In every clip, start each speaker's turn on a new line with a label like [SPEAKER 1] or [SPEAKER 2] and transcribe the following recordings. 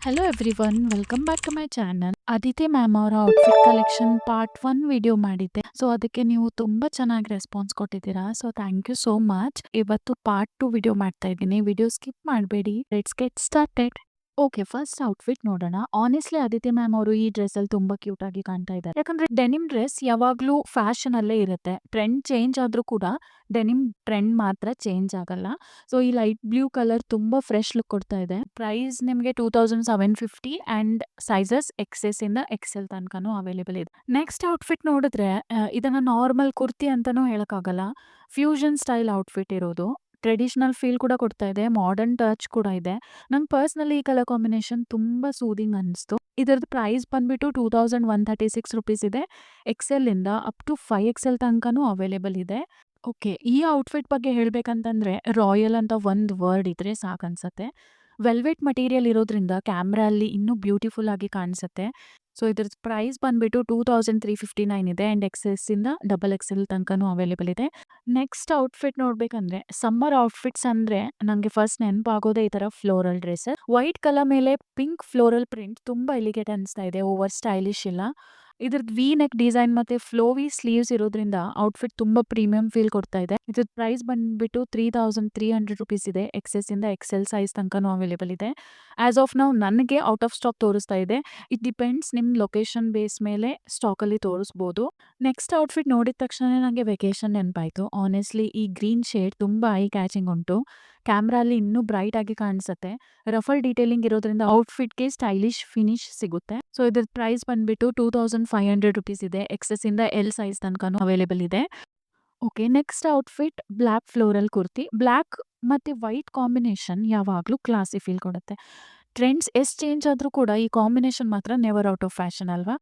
[SPEAKER 1] Hello everyone, welcome back to my channel. Aditi ma'am ಅವರ outfit collection part 1 video ಮಾಡಿದ್ದೆ. So ಅದಕ್ಕೆ ನೀವು ತುಂಬಾ ಚೆನ್ನಾಗಿ ರೆಸ್ಪಾನ್ಸ್ ಕೊಟ್ಟಿದ್ದೀರಾ. So thank you so much. ಇವತ್ತು ಪಾರ್ಟ್ 2 ವಿಡಿಯೋ ಮಾಡ್ತಾ ಇದ್ದೀನಿ. ವಿಡಿಯೋ ಸ್ಕಿಪ್ ಮಾಡಬೇಡಿ. Let's get started. Okay, first outfit ನೋಡೋಣ. ಆನೆಸ್ಟ್ಲಿ ಅದಿತಿ ಮ್ಯಾಮ್ ಅವರು ಈ ಡ್ರೆಸ್ ಅಲ್ಲಿ ತುಂಬಾ ಕ್ಯೂಟ್ ಆಗಿ ಕಾಣ್ತಾ ಇದ್ದಾರೆ. ಯಾಕಂದ್ರೆ ಡೆನಿಮ್ ಡ್ರೆಸ್ ಯಾವಾಗ್ಲೂ ಫ್ಯಾಷನ್ ಅಲ್ಲೇ ಇರುತ್ತೆ. ಟ್ರೆಂಡ್ ಚೇಂಜ್ ಆದ್ರೂ ಕೂಡ ಡೆನಿಮ್ ಟ್ರೆಂಡ್ ಮಾತ್ರ ಚೇಂಜ್ ಆಗಲ್ಲ. ಸೊ ಈ ಲೈಟ್ ಬ್ಲೂ ಕಲರ್ ತುಂಬಾ ಫ್ರೆಶ್ ಲುಕ್ ಕೊಡ್ತಾ ಇದೆ. ಪ್ರೈಸ್ ನಿಮಗೆ 2750 ಅಂಡ್ ಸೈಜಸ್ ಎಕ್ಸೆಸ್ ಇಂದ ಎಕ್ಸೆಲ್ ತನಕನೂ ಅವೈಲೇಬಲ್ ಇದೆ. ನೆಕ್ಸ್ಟ್ ಔಟ್ಫಿಟ್ ನೋಡಿದ್ರೆ ಇದನ್ನ ನಾರ್ಮಲ್ ಕುರ್ತಿ ಅಂತಾನೂ ಹೇಳಕ್ಕಾಗಲ್ಲ. ಫ್ಯೂಷನ್ ಸ್ಟೈಲ್ ಔಟ್ಫಿಟ್ ಇರೋದು. ಟ್ರೆಡಿಷನಲ್ ಫೀಲ್ ಕೂಡ ಕೊಡ್ತಾ ಇದೆ, ಮಾಡರ್ನ್ ಟಚ್ ಕೂಡ ಇದೆ. ನಂಗೆ ಪರ್ಸ್ನಲಿ ಈ ಕಲರ್ ಕಾಂಬಿನೇಷನ್ ತುಂಬಾ ಸೂದಿಂಗ್ ಅನಿಸ್ತು. ಇದರದ್ದು ಪ್ರೈಸ್ ಬಂದ್ಬಿಟ್ಟು 2136 ರುಪೀಸ್ ಇದೆ. ಎಕ್ಸೆಲ್ ಇಂದ ಅಪ್ ಟು 5XL ತನಕನೂ ಅವೈಲೇಬಲ್ ಇದೆ. ಓಕೆ, ಈ ಔಟ್ಫಿಟ್ ಬಗ್ಗೆ ಹೇಳ್ಬೇಕಂತಂದ್ರೆ ರಾಯಲ್ ಅಂತ ಒಂದು ವರ್ಡ್ ಇದ್ರೆ ಸಾಕನ್ಸತ್ತೆ. ವೆಲ್ವೆಟ್ ಮಟೀರಿಯಲ್ ಇರೋದ್ರಿಂದ ಕ್ಯಾಮ್ರಾ ಅಲ್ಲಿ ಇನ್ನೂ ಬ್ಯೂಟಿಫುಲ್ ಆಗಿ ಕಾಣಿಸುತ್ತೆ. ಸೊ ಇದ್ರದ್ದು ಪ್ರೈಸ್ ಬಂದ್ಬಿಟ್ಟು 2359 ಇದೆ ಅಂಡ್ ಎಕ್ಸೆಸ್ ಇಂದ XXL ತನಕನೂ ಅವೈಲೇಬಲ್ ಇದೆ. ನೆಕ್ಸ್ಟ್ ಔಟ್ಫಿಟ್ ನೋಡ್ಬೇಕಂದ್ರೆ ಸಮ್ಮರ್ ಔಟ್ಫಿಟ್ಸ್ ಅಂದ್ರೆ ನಂಗೆ ಫಸ್ಟ್ ನೆನಪಾಗೋದೇ ಈ ತರ ಫ್ಲೋರಲ್ ಡ್ರೆಸ್. ವೈಟ್ ಕಲರ್ ಮೇಲೆ ಪಿಂಕ್ ಫ್ಲೋರಲ್ ಪ್ರಿಂಟ್ ತುಂಬಾ ಎಲಿಗೇಟ್ ಅನಿಸ್ತಾ ಇದೆ, ಓವರ್ ಸ್ಟೈಲಿಶ್ ಇಲ್ಲ. ಇದ್ರದ್ದು ವಿ ನೆಕ್ ಡಿಸೈನ್ ಮತ್ತೆ ಫ್ಲೋವಿ ಸ್ಲೀವ್ಸ್ ಇರೋದ್ರಿಂದ ಔಟ್ಫಿಟ್ ತುಂಬಾ ಪ್ರೀಮಿಯಂ ಫೀಲ್ ಕೊಡ್ತಾ ಇದೆ. ಇದ್ರ ಪ್ರೈಸ್ ಬಂದ್ಬಿಟ್ಟು 3300 ರುಪೀಸ್ ಇದೆ. ಎಕ್ಸೆಸ್ ಇಂದ ಎಕ್ಸೆಲ್ ಸೈಜ್ ತನಕನೂ ಅವೈಲೇಬಲ್ ಇದೆ. ಆಸ್ ಆಫ್ ನೌ ನನಗೆ ಔಟ್ ಆಫ್ ಸ್ಟಾಕ್ ತೋರಿಸ್ತಾ ಇದೆ. ಇಟ್ ಡಿಪೆಂಡ್ಸ್ ನಿಮ್ ಲೊಕೇಶನ್ ಬೇಸ್ ಮೇಲೆ ಸ್ಟಾಕ್ ಅಲ್ಲಿ ತೋರಿಸಬಹುದು. ನೆಕ್ಸ್ಟ್ ಔಟ್ಫಿಟ್ ನೋಡಿದ ತಕ್ಷಣ ನನಗೆ ವೆಕೇಶನ್ ನೆನಪಾಯ್ತು. ಆನೆಸ್ಟ್ಲಿ ಈ ಗ್ರೀನ್ ಶೇಡ್ ತುಂಬಾ ಐ ಕ್ಯಾಚಿಂಗ್ ಉಂಟು. ಕ್ಯಾಮ್ರಾ ಅಲ್ಲಿ ಇನ್ನೂ ಬ್ರೈಟ್ ಆಗಿ ಕಾಣಿಸುತ್ತೆ. ರಫಲ್ ಡೀಟೇಲಿಂಗ್ ಇರೋದ್ರಿಂದ ಔಟ್ಫಿಟ್ಗೆ ಸ್ಟೈಲಿಶ್ ಫಿನಿಶ್ ಸಿಗುತ್ತೆ. ಸೊ ಇದ್ರ ಪ್ರೈಸ್ ಬಂದ್ಬಿಟ್ಟು 2500 ರುಪೀಸ್ ಇದೆ. ಎಕ್ಸೆಸ್ ಇಂದ ಎಲ್ ಸೈಜ್ ತನಕನೂ ಅವೈಲೇಬಲ್ ಇದೆ. Okay, next outfit black floral kurti. Black ಮತ್ತೆ ವೈಟ್ ಕಾಂಬಿನೇಷನ್ ಯಾವಾಗಲೂ ಕ್ಲಾಸಿ ಫೀಲ್ ಕೊಡುತ್ತೆ. ಟ್ರೆಂಡ್ಸ್ ಎಷ್ಟು ಚೇಂಜ್ ಆದ್ರೂ ಕೂಡ ಈ ಕಾಂಬಿನೇಷನ್ ಮಾತ್ರ ನೆವರ್ ಔಟ್ ಆಫ್ ಫ್ಯಾಷನ್ ಅಲ್ವಾ.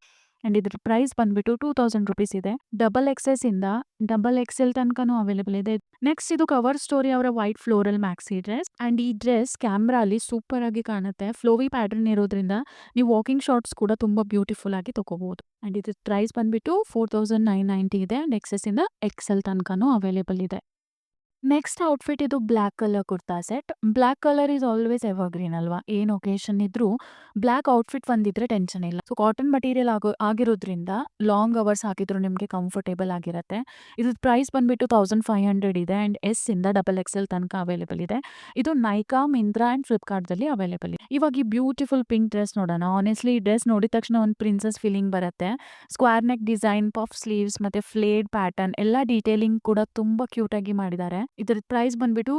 [SPEAKER 1] ಅಂಡ್ ಇದ್ರ ಪ್ರೈಸ್ ಬಂದ್ಬಿಟ್ಟು 2000 ರುಪೀಸ್ ಇದೆ. XXS ಇಂದ XXL ತನಕನೂ ಅವೈಲೇಬಲ್ ಇದೆ. ನೆಕ್ಸ್ಟ್ ಇದು ಕವರ್ ಸ್ಟೋರಿ ಅವರ white floral maxi dress. And ಈ ಡ್ರೆಸ್ ಕ್ಯಾಮ್ರಾ ಅಲ್ಲಿ ಸೂಪರ್ ಆಗಿ ಕಾಣುತ್ತೆ. ಫ್ಲೋವಿ ಪ್ಯಾಟರ್ನ್ ಇರೋದ್ರಿಂದ ನೀವು ವಾಕಿಂಗ್ ಶಾರ್ಟ್ಸ್ ಕೂಡ ತುಂಬಾ ಬ್ಯೂಟಿಫುಲ್ ಆಗಿ ತಗೋಬಹುದು. ಅಂಡ್ ಇದ್ರ ಪ್ರೈಸ್ ಬಂದ್ಬಿಟ್ಟು 4990 ಇದೆ. ಅಂಡ್ ಎಕ್ಸೆಸ್ ಇಂದ XL ತನಕನೂ ಅವೈಲೇಬಲ್ ಇದೆ. ನೆಕ್ಸ್ಟ್ ಔಟ್ಫಿಟ್ ಇದು black colour kurta set. Black colour is always ever green ಅಲ್ವಾ. ಏನ್ ಒಕೇಶನ್ ಇದ್ರೂ ಬ್ಲಾಕ್ ಔಟ್ಫಿಟ್ ಒಂದಿದ್ರೆ ಟೆನ್ಷನ್ ಇಲ್ಲ. ಸೊ ಕಾಟನ್ ಮಟೀರಿಯಲ್ ಆಗಿರೋದ್ರಿಂದ ಲಾಂಗ್ ಅವರ್ಸ್ ಹಾಕಿದ್ರು ನಿಮಗೆ ಕಂಫರ್ಟೇಬಲ್ ಆಗಿರುತ್ತೆ. ಇದ್ರ ಪ್ರೈಸ್ ಬಂದ್ಬಿಟ್ಟು 1500 ಇದೆ. ಅಂಡ್ ಎಸ್ ಇಂದ XXL ತನಕ ಅವೈಲೇಬಲ್ ಇದೆ. ಇದು ನೈಕಾ, ಮಿಂತ್ರಾ ಅಂಡ್ ಫ್ಲಿಪ್ಕಾರ್ಟ್ ದಲ್ಲಿ ಅವೈಲೇಬಲ್ ಇದೆ. ಇವಾಗ ಈ ಬ್ಯೂಟಿಫುಲ್ ಪಿಂಕ್ ಡ್ರೆಸ್ ನೋಡೋಣ. ಆನೆಸ್ಟ್ಲಿ ಈ ಡ್ರೆಸ್ ನೋಡಿದ ತಕ್ಷಣ ಒಂದು ಪ್ರಿನ್ಸಸ್ ಫೀಲಿಂಗ್ ಬರುತ್ತೆ. Square neck design, puff sleeves ಮತ್ತೆ ಫ್ಲೇಡ್ ಪ್ಯಾಟರ್ನ್ ಎಲ್ಲ ಡೀಟೇಲಿಂಗ್ ಕೂಡ ತುಂಬಾ ಕ್ಯೂಟ್ ಆಗಿ ಮಾಡಿದ್ದಾರೆ. ಇದರ ಪ್ರೈಸ್ ಬಂದ್ಬಿಟ್ಟು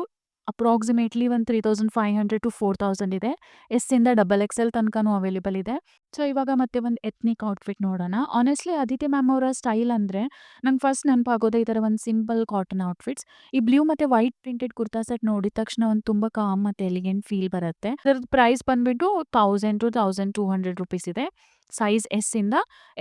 [SPEAKER 1] ಅಪ್ರಾಕ್ಸಿಮೇಟ್ಲಿ ಒಂದು 3500 ಟು 4000 ಇದೆ. ಎಸ್ ಇಂದ XXL ತನಕನೂ ಅವೈಲೇಬಲ್ ಇದೆ. ಸೊ ಇವಾಗ ಮತ್ತೆ ಒಂದು ಎಥ್ನಿಕ್ ಔಟ್ಫಿಟ್ ನೋಡೋಣ. ಆನೆಸ್ಟ್ಲಿ ಅದಿತಿ ಮ್ಯಾಮ್ ಅವರ ಸ್ಟೈಲ್ ಅಂದ್ರೆ ನಂಗೆ ಫಸ್ಟ್ ನೆನಪಾಗೋದೇ ಈ ತರ ಒಂದು ಸಿಂಪಲ್ ಕಾಟನ್ ಔಟ್ಫಿಟ್ಸ್. ಈ ಬ್ಲೂ ಮತ್ತೆ ವೈಟ್ ಪ್ರಿಂಟೆಡ್ ಕುರ್ತಾ ಸೆಟ್ ನೋಡಿದ ತಕ್ಷಣ ಒಂದು ತುಂಬಾ ಕಾಮ್ ಮತ್ತೆ ಎಲಿಗೆಂಟ್ ಫೀಲ್ ಬರುತ್ತೆ. ಇದರ ಪ್ರೈಸ್ ಬಂದ್ಬಿಟ್ಟು 1000 ಟು 1200 ರುಪೀಸ್ ಇದೆ. ಸೈಜ್ ಎಸ್ ಇಂದ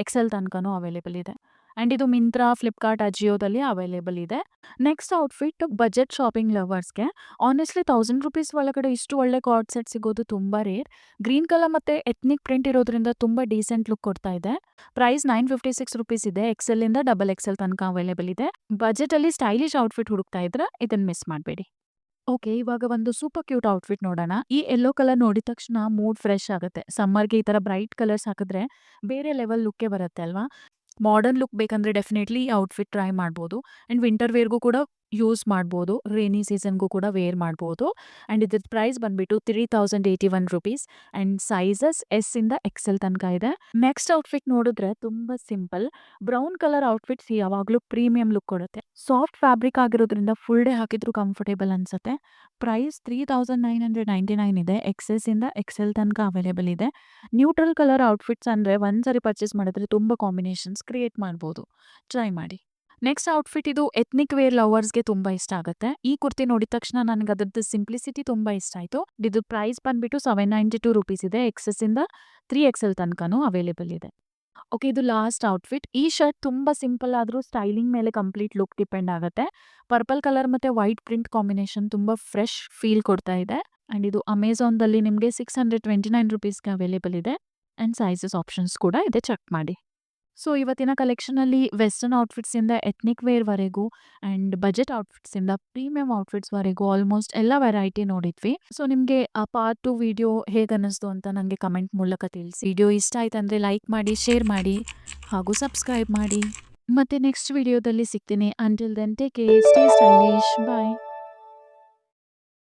[SPEAKER 1] XL ತನಕನೂ ಅವೈಲೇಬಲ್ ಇದೆ. ಅಂಡ್ ಇದು ಮಿಂತ್ರಾ, ಫ್ಲಿಪ್ಕಾರ್ಟ್, ಅಜಿಯೋದಲ್ಲಿ ಅವೈಲೇಬಲ್ ಇದೆ. ನೆಕ್ಸ್ಟ್ ಔಟ್ಫಿಟ್ ಬಜೆಟ್ ಶಾಪಿಂಗ್ ಲವರ್ಸ್ಗೆ. ಆನೆಸ್ಟ್ಲಿ 1000 ರುಪೀಸ್ ಒಳಗಡೆ ಇಷ್ಟು ಒಳ್ಳೆ ಕಾರ್ಡ್ ಸೆಟ್ ಸಿಗೋದು ತುಂಬಾ ರೇರ್. ಗ್ರೀನ್ ಕಲರ್ ಮತ್ತೆ ಎಥ್ನಿಕ್ ಪ್ರಿಂಟ್ ಇರೋದ್ರಿಂದ ತುಂಬಾ ಡೀಸೆಂಟ್ ಲುಕ್ ಕೊಡ್ತಾ ಇದೆ. ಪ್ರೈಸ್ 956 ರುಪೀಸ್ ಇದೆ. ಎಕ್ಸೆಲ್ ಇಂದ XXL ತನಕ ಅವೈಲೇಬಲ್ ಇದೆ. ಬಜೆಟ್ ಅಲ್ಲಿ ಸ್ಟೈಲಿಶ್ ಔಟ್ಫಿಟ್ ಹುಡುಕ್ತಾ ಇದ್ರೆ ಇದನ್ನ ಮಿಸ್ ಮಾಡಬೇಡಿ. ಓಕೆ, ಇವಾಗ ಒಂದು ಸೂಪರ್ ಕ್ಯೂಟ್ ಔಟ್ಫಿಟ್ ನೋಡೋಣ. ಈ ಯೆಲ್ಲೋ ಕಲರ್ ನೋಡಿದ ತಕ್ಷಣ ಮೂಡ್ ಫ್ರೆಶ್ ಆಗುತ್ತೆ. ಸಮ್ಮರ್ಗೆ ಈ ತರ ಬ್ರೈಟ್ ಕಲರ್ಸ್ ಹಾಕಿದ್ರೆ ಬೇರೆ ಲೆವೆಲ್ ಲುಕ್ಕೇ ಬರುತ್ತೆ ಅಲ್ವಾ. ಮಾಡರ್ನ್ ಲುಕ್ ಬೇಕಂದ್ರೆ ಡೆಫಿನೆಟ್ಲಿ ಈ ಔಟ್ಫಿಟ್ ಟ್ರೈ ಮಾಡ್ಬೋದು. ಅಂಡ್ ವಿಂಟರ್ ವೇರ್ಗೂ ಕೂಡ ಯೂಸ್ ಮಾಡ್ಬೋದು. ರೇನಿ ಸೀಸನ್ಗೂ ಕೂಡ ವೇರ್ ಮಾಡ್ಬೋದು. ಅಂಡ್ ಇದ್ರ ಪ್ರೈಸ್ ಬಂದ್ಬಿಟ್ಟು 3081 ರುಪೀಸ್. ಅಂಡ್ ಸೈಜಸ್ ಎಸ್ ಇಂದ XL ತನಕ ಇದೆ. ನೆಕ್ಸ್ಟ್ ಔಟ್ಫಿಟ್ ನೋಡಿದ್ರೆ ತುಂಬಾ ಸಿಂಪಲ್ ಬ್ರೌನ್ ಕಲರ್ ಔಟ್ಫಿಟ್ಸ್ ಯಾವಾಗಲೂ ಪ್ರೀಮಿಯಂ ಲುಕ್ ಕೊಡುತ್ತೆ. ಸಾಫ್ಟ್ ಫ್ಯಾಬ್ರಿಕ್ ಆಗಿರೋದ್ರಿಂದ ಫುಲ್ ಡೇ ಹಾಕಿದ್ರು ಕಂಫರ್ಟೇಬಲ್ ಅನ್ಸುತ್ತೆ. ಪ್ರೈಸ್ 3999 ಇದೆ. ಎಕ್ಸೆಸ್ ಇಂದ XL ತನಕ ಅವೈಲೇಬಲ್ ಇದೆ. ನ್ಯೂಟ್ರಲ್ ಕಲರ್ ಔಟ್ಫಿಟ್ಸ್ ಅಂದ್ರೆ ಒಂದ್ಸರಿ ಪರ್ಚೇಸ್ ಮಾಡಿದ್ರೆ ತುಂಬಾ ಕಾಂಬಿನೇಷನ್ಸ್ ಕ್ರಿಯೇಟ್ ಮಾಡ್ಬೋದು. ಟ್ರೈ ಮಾಡಿ. ನೆಕ್ಸ್ಟ್ ಔಟ್ಫಿಟ್ ಇದು ಎಥ್ನಿಕ್ ವೇರ್ ಲವರ್ಸ್ಗೆ ತುಂಬಾ ಇಷ್ಟ ಆಗುತ್ತೆ. ಈ ಕುರ್ತಿ ನೋಡಿದ ತಕ್ಷಣ ನನಗೆ ಅದ್ರದ್ದು ಸಿಂಪ್ಲಿಸಿಟಿ ತುಂಬಾ ಇಷ್ಟ ಆಯ್ತು. ಇದು ಪ್ರೈಸ್ ಬಂದ್ಬಿಟ್ಟು 792 ರುಪೀಸ್ ಇದೆ. ಎಕ್ಸೆಸ್ ಇಂದ 3XL ತನಕನೂ ಅವೈಲೇಬಲ್ ಇದೆ. ಓಕೆ, ಇದು ಲಾಸ್ಟ್ ಔಟ್ಫಿಟ್. ಈ ಶರ್ಟ್ ತುಂಬಾ ಸಿಂಪಲ್ ಆದ್ರೂ ಸ್ಟೈಲಿಂಗ್ ಮೇಲೆ ಕಂಪ್ಲೀಟ್ ಲುಕ್ ಡಿಪೆಂಡ್ ಆಗುತ್ತೆ. ಪರ್ಪಲ್ ಕಲರ್ ಮತ್ತೆ ವೈಟ್ ಪ್ರಿಂಟ್ ಕಾಂಬಿನೇಷನ್ ತುಂಬಾ ಫ್ರೆಶ್ ಫೀಲ್ ಕೊಡ್ತಾ ಇದೆ. ಅಂಡ್ ಇದು ಅಮೆಝಾನ್ದಲ್ಲಿ ನಿಮಗೆ 629 ರುಪೀಸ್ಗೆ ಅವೈಲೇಬಲ್ ಇದೆ. ಅಂಡ್ ಸೈಜಸ್ ಆಪ್ಷನ್ಸ್ ಕೂಡ ಇದೆ, ಚೆಕ್ ಮಾಡಿ. ಸೊ ಇವತ್ತಿನ ಕಲೆಕ್ಷನಲ್ಲಿ ವೆಸ್ಟರ್ನ್ ಔಟ್‌ಫಿಟ್ಸಿಂದ ಎಥ್ನಿಕ್ ವೇರ್‌ವರೆಗೂ ಆ್ಯಂಡ್ ಬಜೆಟ್ ಔಟ್‌ಫಿಟ್ಸಿಂದ ಪ್ರೀಮಿಯಮ್ ಔಟ್‌ಫಿಟ್ಸ್‌ವರೆಗೂ ಆಲ್ಮೋಸ್ಟ್ ಎಲ್ಲ ವೆರೈಟಿ ನೋಡಿದ್ವಿ. ಸೊ ನಿಮಗೆ ಆ ಪಾರ್ಟ್ 2 ವಿಡಿಯೋ ಹೇಗನ್ನಿಸ್ತು ಅಂತ ನನಗೆ ಕಮೆಂಟ್ ಮೂಲಕ ತಿಳಿಸಿ. ವಿಡಿಯೋ ಇಷ್ಟ ಆಯ್ತಂದ್ರೆ ಲೈಕ್ ಮಾಡಿ, ಶೇರ್ ಮಾಡಿ ಹಾಗೂ ಸಬ್ಸ್ಕ್ರೈಬ್ ಮಾಡಿ. ಮತ್ತೆ ನೆಕ್ಸ್ಟ್ ವಿಡಿಯೋದಲ್ಲಿ ಸಿಗ್ತೀನಿ. Until then take care, stay stylish, ಬಾಯ್.